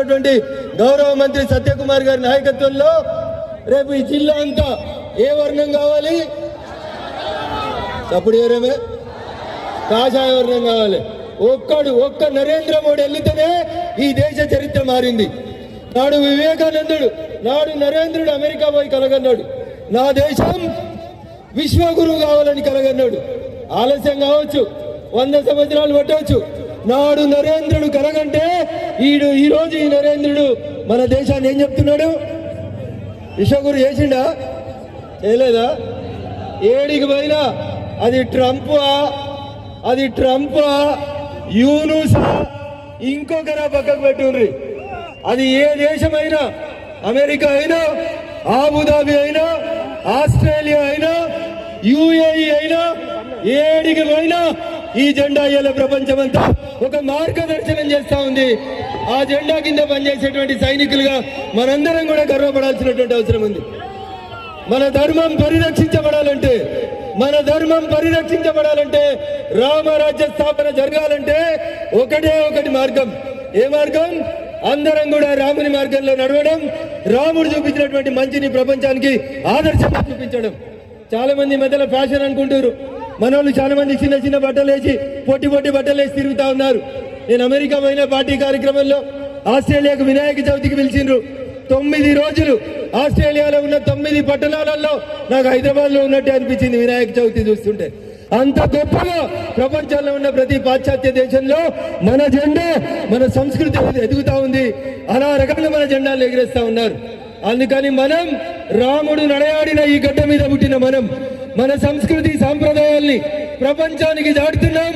ఉన్నటువంటి గౌరవ మంత్రి సత్యకుమార్ గారి నాయకత్వంలో రేపు ఈ జిల్లా అంతా ఏ వర్ణం కావాలి? అప్పుడు ఎవరేమే కాషాయ వర్ణం కావాలి. ఒక్క నరేంద్ర మోడీ వెళ్తేనే ఈ దేశ చరిత్ర మారింది. నాడు వివేకానందుడు, నాడు నరేంద్రుడు అమెరికా పోయి కలగన్నాడు, నా దేశం విశ్వగురువు కావాలని కలగన్నాడు. ఆలస్యం కావచ్చు, 100 సంవత్సరాలు పట్టవచ్చు. నాడు నరేంద్రుడు కలగంటే ఈ రోజు ఈ నరేంద్రుడు మన దేశాన్ని ఏం చెప్తున్నాడు? విశ్వగురు చేసిండా? చేయలేదా? ఏడికి పోయినా అది ట్రంపా యూనుసా ఇంకొకరా పక్కకు పెట్టుండ్రి. అది ఏ దేశమైనా, అమెరికా అయినా, ఆబుదాబి అయినా, ఆస్ట్రేలియా అయినా, యుఏఈ అయినా, ఏడికి పోయినా ఈ జెండా ఇవాళ ప్రపంచమంతా ఒక మార్గదర్శనం చేస్తా ఉంది. ఆ జెండా కింద పనిచేసేటువంటి సైనికులుగా మనందరం కూడా గర్వపడాల్సినటువంటి అవసరం ఉంది. మన ధర్మం పరిరక్షించబడాలంటే రామరాజ్య స్థాపన జరగాలంటే ఒకటి మార్గం. ఏ మార్గం? అందరం కూడా రాముని మార్గంలో నడవడం, రాముడు చూపించినటువంటి మంచిని ప్రపంచానికి ఆదర్శంగా చూపించడం. చాలా మంది మధ్యలో ఫ్యాషన్ అనుకుంటారు. మన వాళ్ళు చాలా మంది చిన్న బట్టలు వేసి పొట్టి బట్టలు వేసి తిరుగుతా ఉన్నారు. నేను అమెరికా పోయిన పార్టీ కార్యక్రమంలో ఆస్ట్రేలియాకు వినాయక చవితికి పిలిచిండ్రు. 9 రోజులు ఆస్ట్రేలియాలో ఉన్న 9 పట్టణాలలో నాకు హైదరాబాద్ లో ఉన్నట్టే అనిపించింది వినాయక చవితి చూస్తుంటే. అంత గొప్పగా ప్రపంచంలో ఉన్న ప్రతి పాశ్చాత్య దేశంలో మన జెండా, మన సంస్కృతి ఎదుగుతా ఉంది. అలా రకంగా మన జెండాలు ఎగిరేస్తా ఉన్నారు. అందుకని మనం రాముడు నడయాడిన ఈ గడ్డ మీద పుట్టిన మనం మన సంస్కృతి సాంప్రదాయాల్ని ప్రపంచానికి చాటుతున్నాం.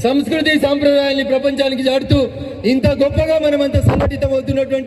సంస్కృతి సాంప్రదాయాల్ని ప్రపంచానికి చాటుతూ ఇంత గొప్పగా మనమంతా సంఘటితం అవుతున్నటువంటి